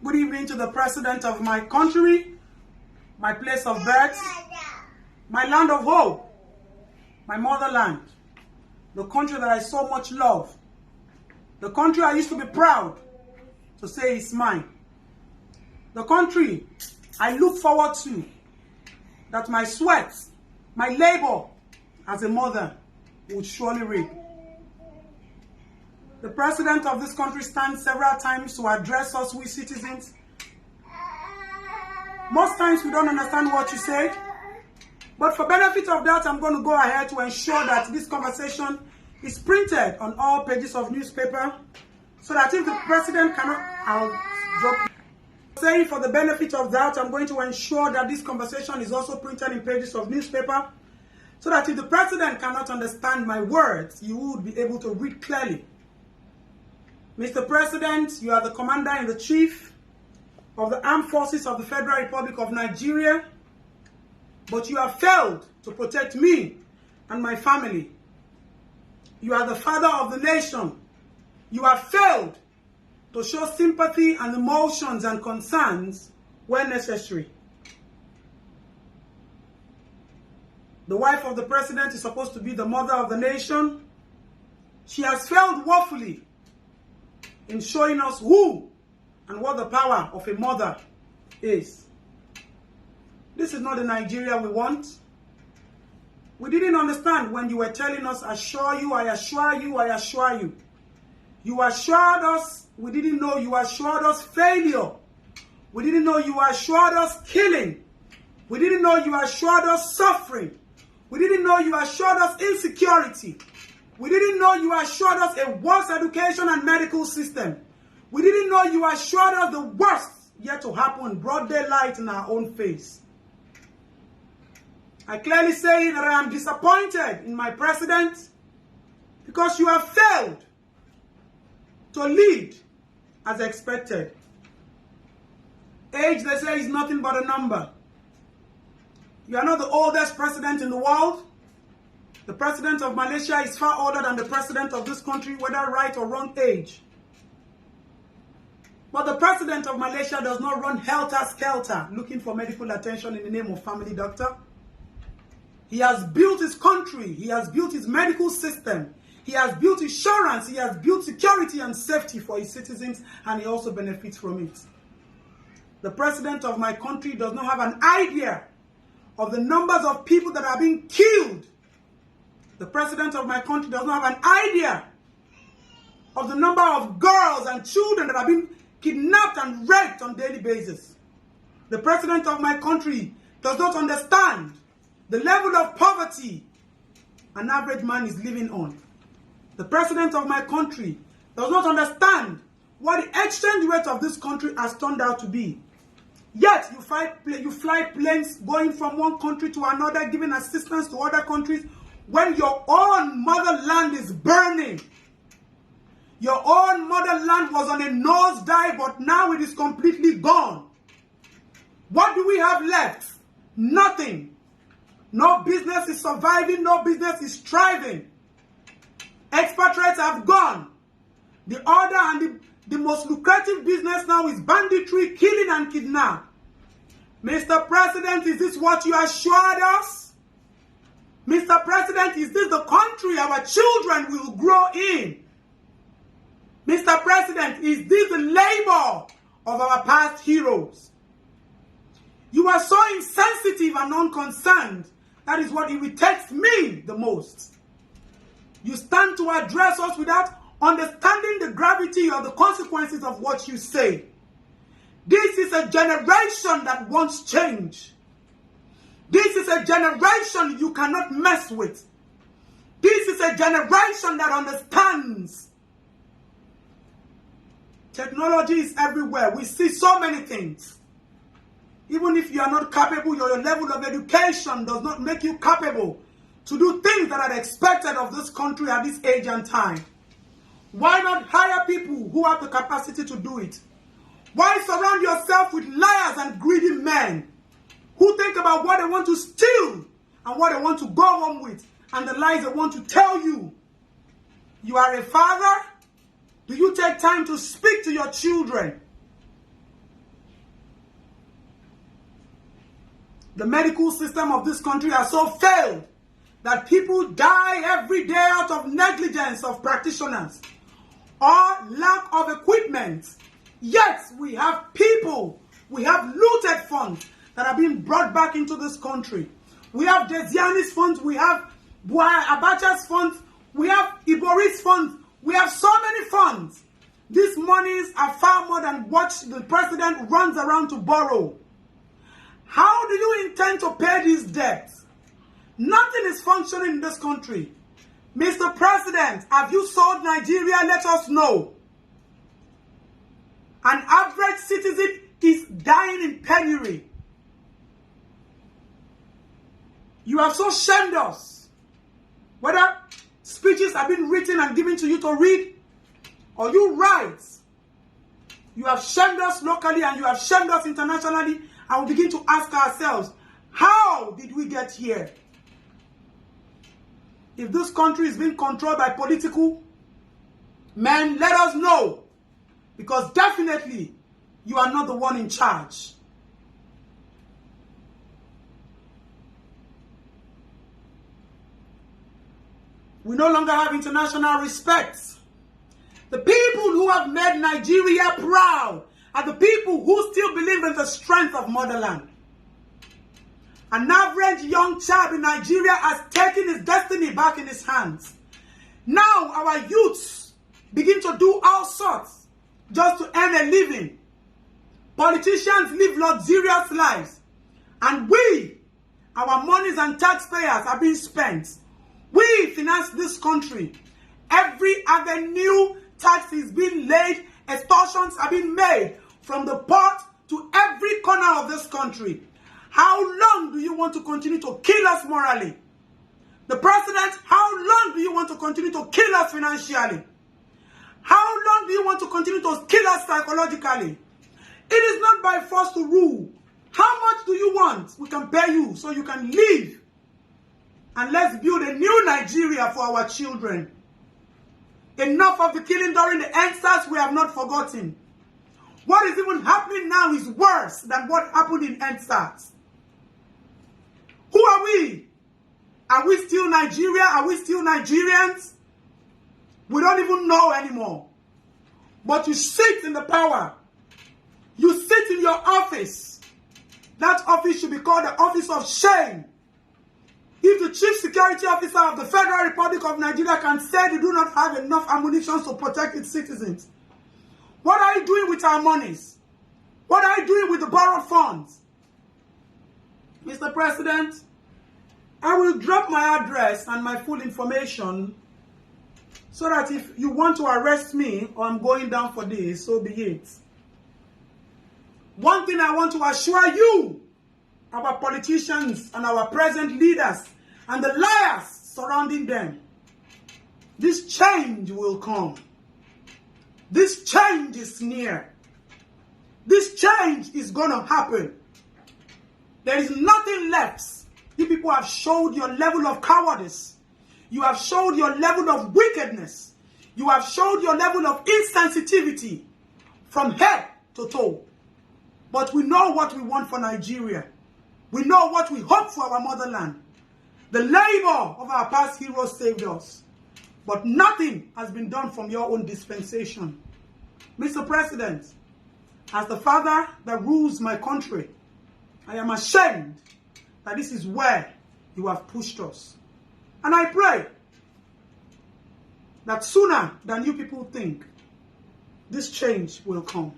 Good evening to the president of my country, my place of birth, my land of hope, my motherland, the country that I so much love, the country I used to be proud to say is mine, the country I look forward to, that my sweat, my labor as a mother would surely reap. The president of this country stands several times to address us, we citizens. Most times we don't understand what you say, but for benefit of that, I'm going to go ahead to ensure that this conversation is printed on all pages of newspaper, so that if the president cannot, I'll drop. Saying for the benefit of that, I'm going to ensure that this conversation is also printed in pages of newspaper, so that if the president cannot understand my words, you would be able to read clearly. Mr. President, you are the Commander-in-Chief of the Armed Forces of the Federal Republic of Nigeria, but you have failed to protect me and my family. You are the father of the nation. You have failed to show sympathy and emotions and concerns where necessary. The wife of the president is supposed to be the mother of the nation. She has failed woefully in showing us who and what the power of a mother is. This is not the Nigeria we want. We didn't understand when you were telling us, assure you, I assure you, I assure you. You assured us, we didn't know you assured us failure. We didn't know you assured us killing. We didn't know you assured us suffering. We didn't know you assured us insecurity. We didn't know you assured us a worse education and medical system. We didn't know you assured us the worst yet to happen, broad daylight in our own face. I clearly say that I am disappointed in my president because you have failed to lead as expected. Age, they say, is nothing but a number. You are not the oldest president in the world. The president of Malaysia is far older than the president of this country, whether right or wrong age. But the president of Malaysia does not run helter-skelter looking for medical attention in the name of family doctor. He has built his country. He has built his medical system. He has built insurance. He has built security and safety for his citizens, and he also benefits from it. The president of my country does not have an idea of the numbers of people that are being killed. The president of my country does not have an idea of the number of girls and children that are being kidnapped and raped on a daily basis. The president of my country does not understand the level of poverty an average man is living on. The president of my country does not understand what the exchange rate of this country has turned out to be. Yet you fly planes going from one country to another, giving assistance to other countries, when your own motherland is burning. Your own motherland was on a nosedive, but now it is completely gone. What do we have left? Nothing. No business is surviving, no business is thriving. Expatriates have gone. The other and the most lucrative business now is banditry, killing and kidnap. Mr. President, is this what you assured us? Mr. President, is this the country our children will grow in? Mr. President, is this the labor of our past heroes? You are so insensitive and unconcerned. That is what irritates me the most. You stand to address us without understanding the gravity or the consequences of what you say. This is a generation that wants change. This is a generation you cannot mess with. This is a generation that understands. Technology is everywhere. We see so many things. Even if you are not capable, your level of education does not make you capable to do things that are expected of this country at this age and time. Why not hire people who have the capacity to do it? Why surround yourself with liars and greedy men who think about what they want to steal and what they want to go home with and the lies they want to tell you? You are a father. Do you take time to speak to your children? The medical system of this country has so failed that people die every day out of negligence of practitioners or lack of equipment. Yet we have people, we have looted funds that are being brought back into this country. We have Desiani's funds, we have Abacha's funds, we have Ibori's funds, we have so many funds. These monies are far more than what the president runs around to borrow. How do you intend to pay these debts? Nothing is functioning in this country. Mr. President, have you sold Nigeria? Let us know. An average citizen is dying in penury. You have so shamed us. Whether speeches have been written and given to you to read, or you write, you have shamed us locally and you have shamed us internationally, and we begin to ask ourselves, how did we get here? If this country is being controlled by political men, let us know. Because definitely, you are not the one in charge. We no longer have international respect. The people who have made Nigeria proud are the people who still believe in the strength of motherland. An average young child in Nigeria has taken his destiny back in his hands. Now our youths begin to do all sorts just to earn a living. Politicians live luxurious lives. And we, our monies and taxpayers are being spent. We finance this country. Every avenue tax is being laid, extortions are being made from the port to every corner of this country. How long do you want to continue to kill us morally? The president, how long do you want to continue to kill us financially? How long do you want to continue to kill us psychologically? It is not by force to rule. How much do you want? We can pay you so you can live. And let's build a new Nigeria for our children. Enough of the killing during the EndSARS, we have not forgotten. What is even happening now is worse than what happened in EndSARS. Who are we? Are we still Nigeria? Are we still Nigerians? We don't even know anymore. But you sit in the power. You sit in your office. That office should be called the office of shame. If the Chief Security Officer of the Federal Republic of Nigeria can say they do not have enough ammunition to protect its citizens, what are you doing with our monies? What are you doing with the borrowed funds? Mr. President, I will drop my address and my full information so that if you want to arrest me or I'm going down for this, so be it. One thing I want to assure you, our politicians and our present leaders and the liars surrounding them, this change will come. This change is near. This change is going to happen. There is nothing left. You people have showed your level of cowardice. You have showed your level of wickedness. You have showed your level of insensitivity from head to toe. But we know what we want for Nigeria. We know what we hope for our motherland. The labor of our past heroes saved us. But nothing has been done from your own dispensation. Mr. President, as the father that rules my country, I am ashamed that this is where you have pushed us. And I pray that sooner than you people think, this change will come.